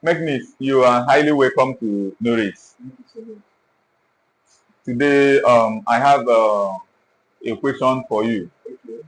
Magnus, you are highly welcome to Noris. Thank you so much. Today, I have a question for you. Okay,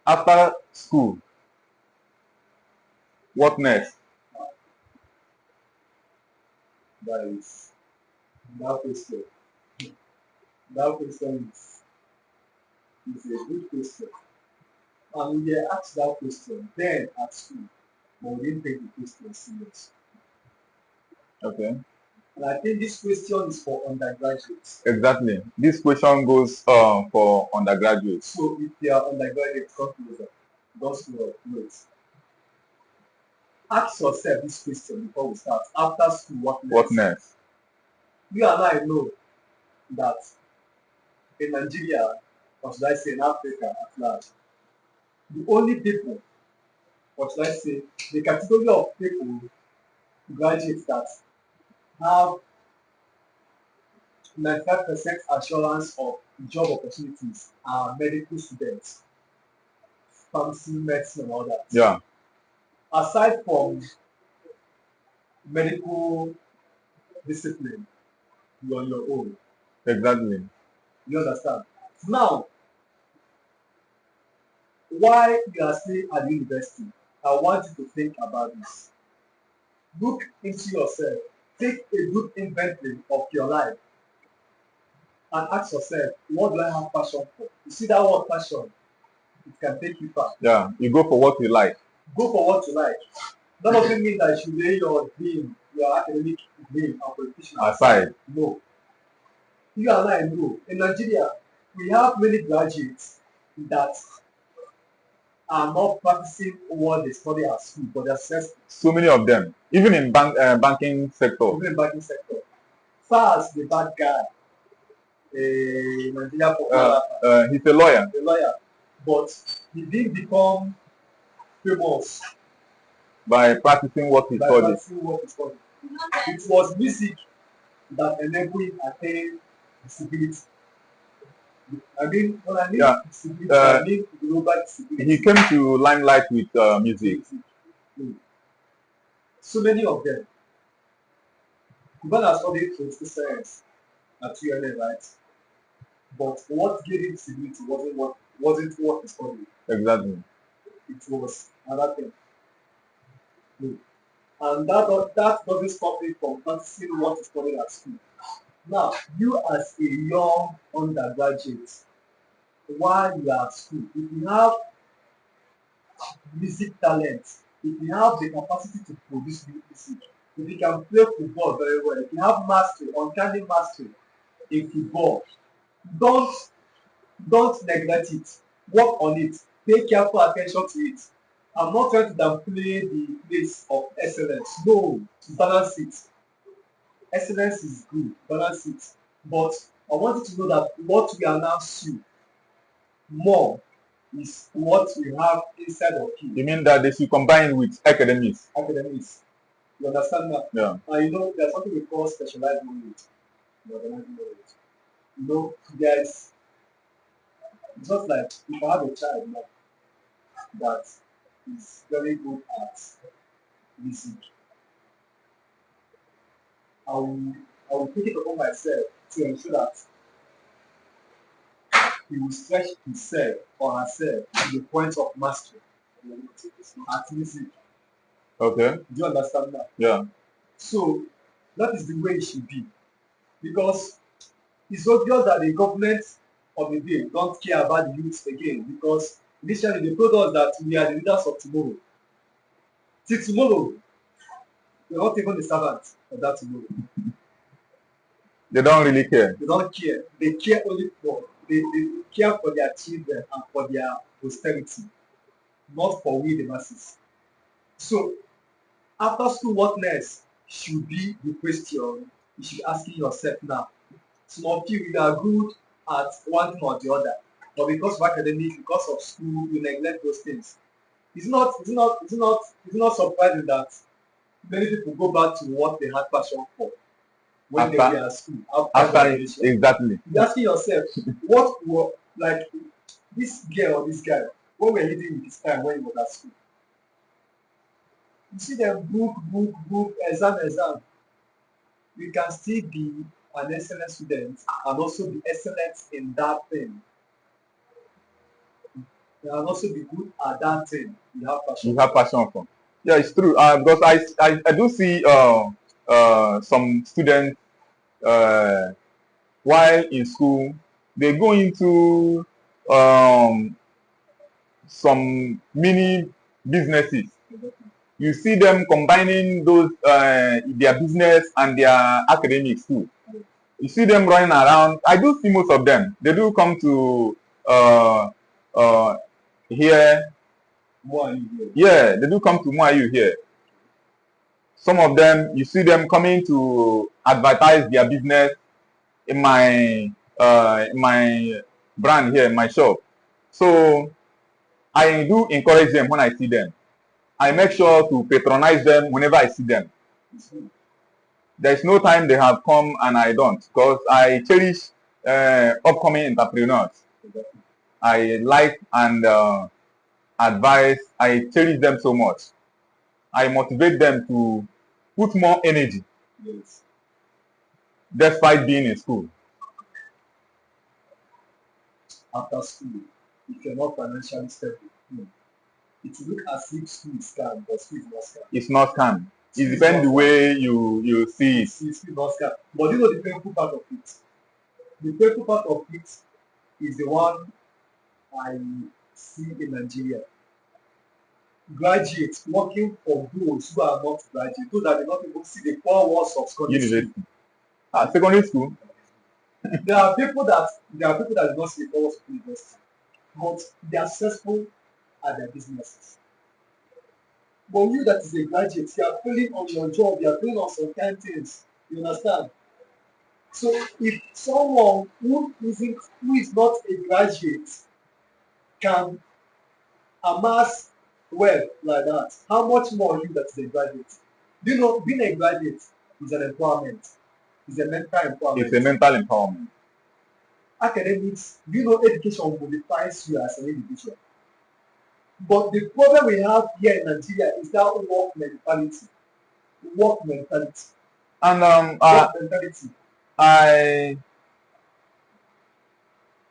After school, what next? that is that question. That question is a good question. And we were asked that question then at school, but we didn't take the question serious. Okay, And I think this question is for undergraduates. exactly. This question goes for undergraduates. So if they are undergraduates, come closer. Don't school up, wait. Ask yourself this question before we start. After school, what What next? next? You and I know that in Nigeria, or should I say in Africa at large, the only people, or should I say, the category of people, graduates that have 95% assurance of job opportunities are medical students, pharmacy, medicine, and all that. Yeah, Aside from medical discipline, you're on your own. exactly. You understand? Now, while you are still at the university, I want you to think about this. Look into yourself. Take a good inventory of your life and ask yourself, what do I have passion for? You see that word passion, it can take you far. Yeah, you go for what you like. Go for what you like. That doesn't mean that you should lay your dream, your academic dream and politician Aside. No. You and I know in Nigeria, we have many graduates that are not practicing what they study at school, but they're successful. So many of them, even in banking sector. Even in banking sector. SARS, the bad guy, Nigeria He's a lawyer. a lawyer, but he didn't become famous By practicing what he by studied. practicing what he studied. It was music that enabled him attain visibility. I mean, when I mean Yeah. visibility, I mean global visibility. He came to limelight with music. Mm. So many of them. Kuban has studied political science at UNN, right? But what gave him visibility wasn't what he studied. Exactly. It was another thing. Mm. And that doesn't stop him from practicing what he studied at school. Now, you as a young undergraduate, while you are at school, if you have music talent, if you have the capacity to produce music, if you can play football very well, if you have mastery, uncanny mastery in football, don't don't neglect it. Work on it. Pay careful attention to it. I'm not trying to downplay the place of excellence. No, balance it. Excellence is good. Balance it. But I want you to know that what we announce you more is what we have inside of you. You mean that they should combine with academics? Academics. You understand that? Yeah. And you know, there's something we call specialized knowledge. Organized knowledge. You know, there's just like if I have a child now that is very good at music, I will I will take it upon myself to ensure that he will stretch himself or herself to the point of mastery at music. Okay. Do you understand that? Yeah. So that is the way it should be. Because it's obvious that the government of the day don't care about the youth again because initially they told us that we are the leaders of tomorrow. Till tomorrow, we're not even the servants of that tomorrow. They don't really care. They don't care. They care only for they care for their children and for their posterity, not for we the masses. So after school, what next should be the question you should be asking yourself now. Some of you are good at one thing or the other, but because of academics, because of school, you neglect those things. It's not surprising that many people go back to what they had passion for when they were at school after graduation. Exactly. You're asking yourself, what were like this girl or this guy, what were he doing with his time when he was at school? You see them book, exam. You can still be an excellent student and also be excellent in that thing. You can also be good at that thing you have You passion have for. passion for. Yeah, it's true. Because I do see some students uh, while in school they go into um, some mini businesses. You see them combining those their business and their academics too. You see them running around. I do see most of them. They do come to uh, uh, here. More you hear. Yeah, they do come to Moayu here. Some of them, you see them coming to advertise their business in my brand here, in my shop. So I do encourage them when I see them. I make sure to patronize them whenever I see them. There's no time they have come and I don't, because I cherish upcoming entrepreneurs. I like and advise. I cherish them so much. I motivate them to put more energy Yes. despite being in school. After school, if you're not financially stable, it will look as if school is scam, but school is not scam. It's not scam. It School is depends not the scam. way you see it. School is not scam. But you know the painful part of it? The painful part of it is the one I see in Nigeria. Graduates working for those who are not graduates, those that do not even see the 4 walls of secondary school. University. Secondary school. There are people that do not see the 4 walls of university, but they are successful at their businesses. But you that is a graduate, you are failing on your job, you are failing on some kind things. You understand? So if someone who is not a graduate can amass wealth like that, how much more you that is a graduate? Do you know being a graduate is an empowerment, is a mental empowerment. It's a mental empowerment. Academics, do you know education modifies you as an individual? But the problem we have here in Nigeria is that work mentality. Work mentality. And Work mentality. I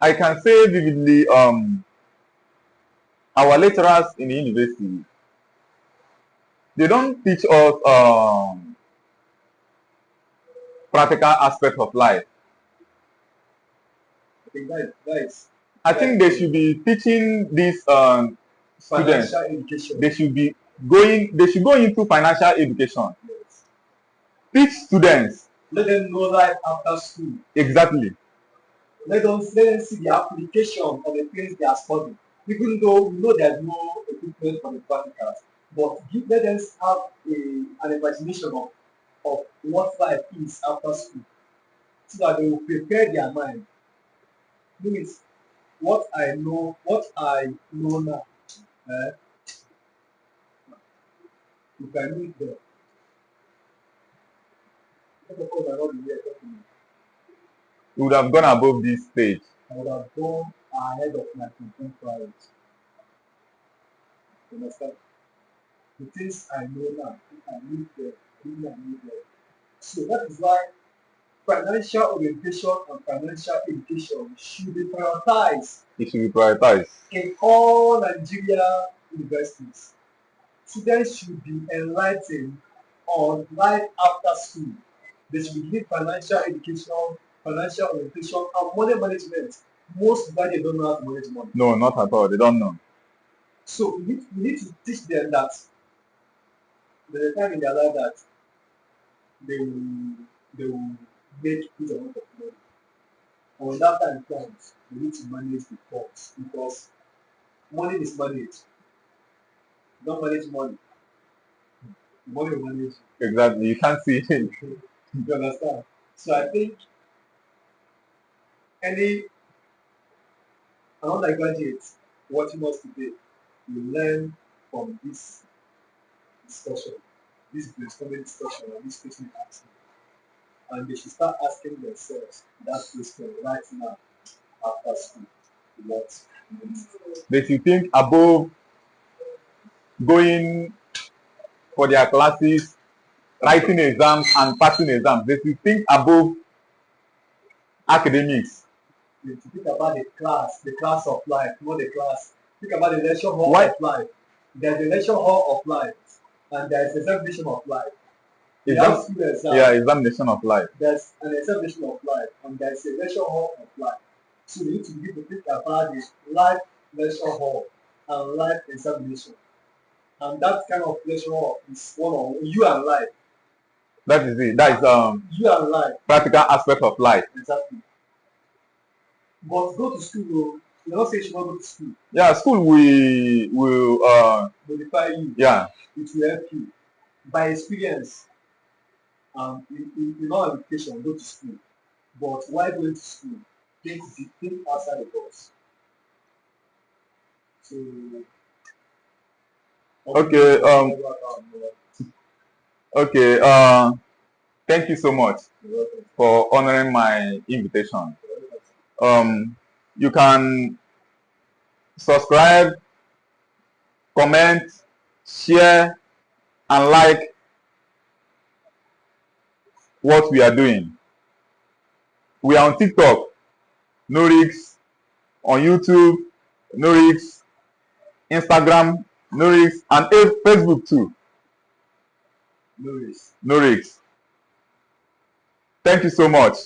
can say vividly, our lecturers in the university, they don't teach us practical aspect of life. Okay, guys. I think they should be teaching these students. Financial education. They should go into financial education. Yes. Teach students. Let them know life after school. Exactly. Let them see the application of the things they are studying. Even though we know there's no equipment for the practicals, but let them have an imagination of what life is after school, so that they will prepare their mind. Means what I know now, eh, if I meet them, of course I not be here talking. You would have gone above this stage. I would have gone ahead of my contemporaries. You understand? The things I know now, if I need them, really I need them. So that is why financial orientation and financial education should be prioritized It should be prioritized. in all Nigeria universities. Students should be enlightened on life after school. They should be given financial education, financial orientation, and money management. Most graduates don't know how to manage money. No, not at all. They don't know. So we need to teach them that there's a time in their life that they will make good amount of money. And when that time comes, they need to manage the funds because money is managed. You don't manage money, money will manage you. Exactly. You can't see it. You understand? So I think any undergraduate watching us today will learn from this discussion, this brainstorming discussion, and this question asking. And they should start asking themselves that question right now after school. What? They should think above going for their classes, writing exams and passing exams. They should think above academics. You think about the class of life, not the class. Think about the lecture hall Why? of life. There's a lecture hall of life, and there's examination of life. Examination of life. There's an examination of life, and there's a lecture hall of life. So you need to begin to think about this life lecture hall and life examination. And that kind of lecture hall is one on you and life. That is it. That is you and life. Practical aspect of life. Exactly. But go to school, you not say you should not go to school. Yeah, school will modify you. Yeah. It will help you. By experience, in all education, go to school. But while going to school, think outside the box. So okay, thank you so much for honoring my invitation. You can subscribe, comment, share, and like what we are doing. We are on TikTok, Norix, on YouTube, Norix, Instagram, Norix, and Facebook too. Norix. Thank you so much.